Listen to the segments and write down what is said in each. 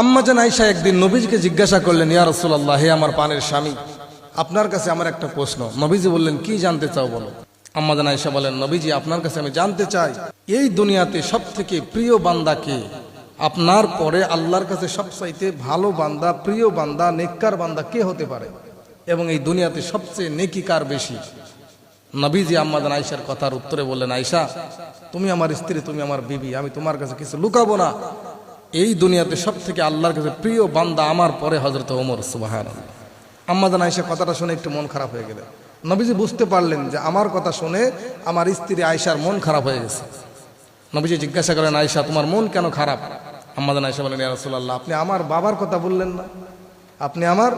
আম্মা জান আয়েশা একদিন নবীজিকে জিজ্ঞাসা করলেন, ইয়া রাসূলুল্লাহ, হে আমার প্রাণের স্বামী, আপনার কাছে আমার একটা প্রশ্ন। নবীজি বললেন, কি জানতে চাও বলো। আম্মা জান আয়েশা বলেন, নবীজি আপনার কাছে আমি জানতে চাই এই দুনিয়াতে সবথেকে প্রিয় বান্দা কে? আপনার পরে আল্লাহর কাছে সবচাইতে ভালো বান্দা, প্রিয় বান্দা, নেককার বান্দা কে হতে পারে, এবং এই দুনিয়াতে সবচেয়ে নেকি কার বেশি? নবীজি আম্মা জান আয়েশার কথার উত্তরে বললেন, আয়েশা, তুমি আমার স্ত্রী, তুমি আমার বিবি, আমি তোমার কাছে কিছু লুকাবো না। এই দুনিয়াতে সবথেকে আল্লাহর কাছে প্রিয় বান্দা আমার পরে হযরত ওমর। সুবহানাল্লাহ। আম্মা জান আয়েশা কথাটা শুনে একটু মন খারাপ হয়ে গেল। নবীজি বুঝতে পারলেন যে আমার কথা শুনে আমার স্ত্রী আয়েশার মন খারাপ হয়ে গেছে। নবীজি জিজ্ঞাসা করেন, আয়েশা, তোমার মন কেন খারাপ? আম্মা জান আয়েশা বলেন, ইয়া রাসূলুল্লাহ, আপনি আমার বাবার কথা বললেন না, আপনি আমার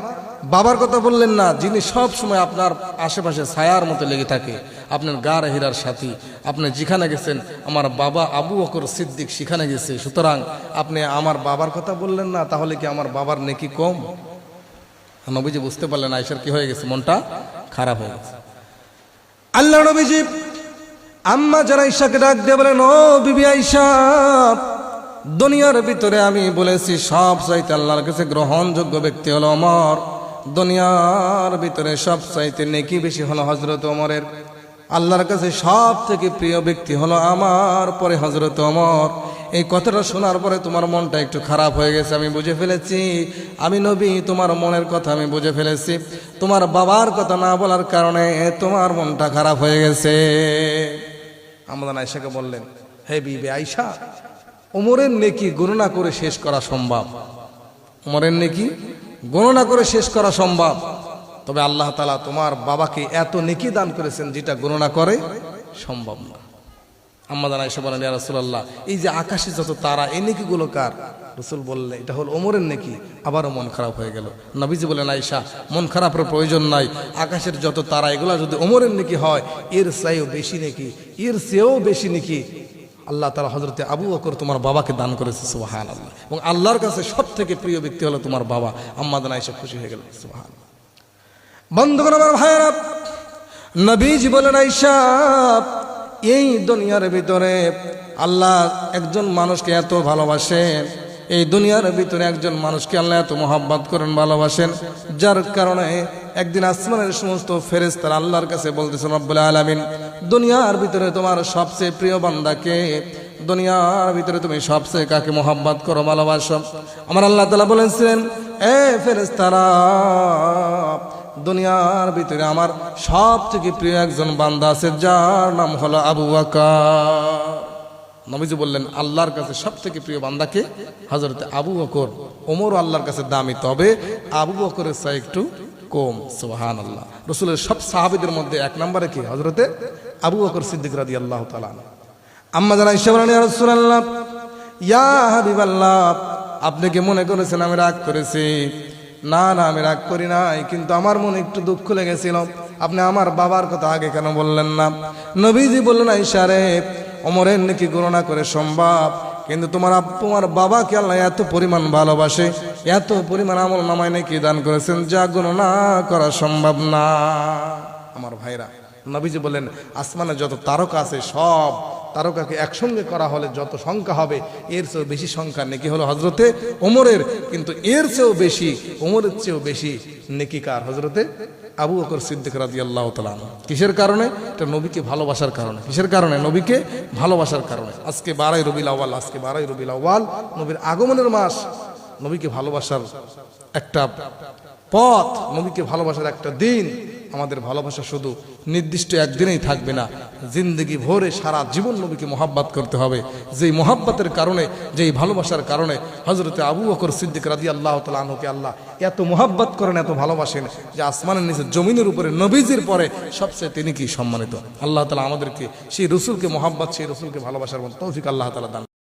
বাবার কথা বললেন না, যিনি সব সময় আপনার আশেপাশে ছায়ার মতো লেগে থাকে, আপনার গার হীরার সাথী। আপনি যেখানে গেছেন আমার বাবা আবু বকর সিদ্দিক সেখানে গেছে, সুতরাং আপনি আমার বাবার কথা বললেন না, তাহলে কি আমার বাবার নেকি কম? নবীজি বুঝতে পারলেন আয়েশার কি হয়ে গেছে, মনটা খারাপ হয়ে গেছে। আল্লাহ নবীজি আম্মা জান আয়েশাকে ডাক দিয়ে বলেন, ও বিবি আয়েশা, দুনিয়ার ভিতরে আমি বলেছি সব চাইতে আল্লাহর কাছে গ্রহণযোগ্য ব্যক্তি হলো ওমর। দুনিয়ার ভিতরে সব চাইতে নেকি বেশি হলো হযরত ওমরের। আল্লাহর কাছে সব থেকে প্রিয় ব্যক্তি হলো আমার পরে হযরত ওমর। এই কথাটা শোনার পরে তোমার মনটা একটু খারাপ হয়ে গেছে, আমি বুঝে ফেলেছি। আমি নবী, তোমার মনের কথা আমি বুঝে ফেলেছি। তোমার বাবার কথা না বলার কারণে তোমার মনটা খারাপ হয়ে গেছে। আম্মা জান আয়েশাকে বললেন, হে বিবি আয়েশা, ওমরের নেকি গণনা করে শেষ করা সম্ভব। ওমরের নেকি গণনা করে শেষ করা সম্ভব, তবে আল্লাহ তাআলা তোমার বাবাকে এত নেকি দান করেছেন যেটা গণনা করে সম্ভব না। আম্মা জান আয়েশা বলেন, ইয়া রাসূলুল্লাহ, এই যে আকাশে যত তারা, এই নেকিগুলো কার? রাসূল বললেন, এটা হলো ওমরের নেকি। আবারও মন খারাপ হয়ে গেল। নবীজি বলেন, আয়েশা, মন খারাপের প্রয়োজন নাই। আকাশের যত তারা, এগুলা যদি ওমরের নেকি হয়, এর চেয়েও বেশি নেকি, এর চেয়েও বেশি নেকি আল্লাহ তাআলা হযরতে আবু বকর তোমার বাবাকে দান করেছে। সুবহানাল্লাহ। এবং আল্লাহর কাছে সবথেকে প্রিয় ব্যক্তি হলো তোমার বাবা। আম্মা জান আয়েশা খুশি হয়ে গেল। সুবহানাল্লাহ। বন্ধুগণ আমার ভাইয়েরা, নবীজি বলেন, আয়েশা, এই দুনিয়ার ভিতরে আল্লাহ একজন মানুষকে এত ভালোবাসেন, এই দুনিয়ার ভিতরে একজন মানুষকে আল্লাহ এত মহব্বত করেন, ভালোবাসেন, যার কারণে একদিন আসমানের সমস্ত ফেরেশতারা আল্লাহর কাছে বলতেছেন, রব্বুল আলামিন, দুনিয়ার ভিতরে তোমার সবচেয়ে প্রিয় বান্দাকে, দুনিয়ার ভিতরে তুমি সবচেয়ে কাকে মহব্বত করো, ভালোবাসো? আমার আল্লাহ তাআলা বলেছিলেন, এ ফেরেশতারা, দুনিয়ার ভিতরে আমার সব থেকে প্রিয় একজন বান্দা আছে, যার নাম হলো আবু বকর। নবীজি বললেন, আল্লাহর কাছে সব থেকে প্রিয় বান্দাকে? হযরতে আবু বকর। ওমর আল্লাহর কাছে দামি, তবে আবু বকরের চেয়ে একটু কম। সুবহানাল্লাহ। রাসূলের সব সাহাবীদের মধ্যে এক নম্বরে কি? হযরতে আবু বকর সিদ্দিক রাদিয়াল্লাহু তাআলা। আম্মা জান আয়েশা বলেন, ইয়া রাসূলুল্লাহ, ইয়া হাবিবাল্লাহ, আপনি কি মনে করেছেন আমি রাগ করেছি? না না, আমি রাগ করি নাই, কিন্তু আমার মনে একটু দুঃখ লেগেছিল। আপনি আমার বাবার কথা আগে কেন বললেন না? নবীজি বললেন, আয়েশা রে, ওমরের নেকি গণনা করে সম্ভব, কিন্তু তোমার বাবাকে আল্লাহ এত পরিমাণ ভালোবাসে, এত পরিমাণ আমল নামায় নেকি দান করেছেন, যা গণনা করা সম্ভব না। আমার ভাইরা, নবীজি বললেন, আসমানে যত তারকা আছে সব তারকাকে একসঙ্গে করা হলে যত সংখ্যা হবে, এর চেয়েও বেশি সংখ্যা নেকি হলো হযরতে ওমরের। কিন্তু এর চেয়েও বেশি, ওমরের চেয়েও বেশি নেকি কার? হযরতে আবু বকর সিদ্দিক রাদিয়াল্লাহু তাআলা। কিসের কারণে? এটা নবীকে ভালোবাসার কারণে। কিসের কারণে? নবীকে ভালোবাসার কারণে। আজকে 12ই রবিউল আউয়াল, আজকে 12ই রবিউল আউয়াল, নবীর আগমনের মাস। নবীকে ভালোবাসার একটা পথ, নবীকে ভালোবাসার একটা দিন। আমাদের ভালোবাসা শুধু নির্দিষ্ট একদিনেই থাকবে না, জিন্দগি ভরে সারা জীবন নবীকে মহব্বত করতে হবে। যেই মহব্বতের কারণে, যেই ভালোবাসার কারণে হযরতে আবু বকর সিদ্দিক রাদিয়াল্লাহু তাআলা আনহুকে আল্লাহ এত মহব্বত করেন, এত ভালোবাসেন, যে আসমানের নিচে জমিনের উপরে নবীজির পরে সবচেয়ে তিনি কি সম্মানিত। আল্লাহ তাআলা আমাদেরকে সেই রাসূলকে মহব্বত, সেই রাসূলকে ভালোবাসার তৌফিক আল্লাহ তাআলা দান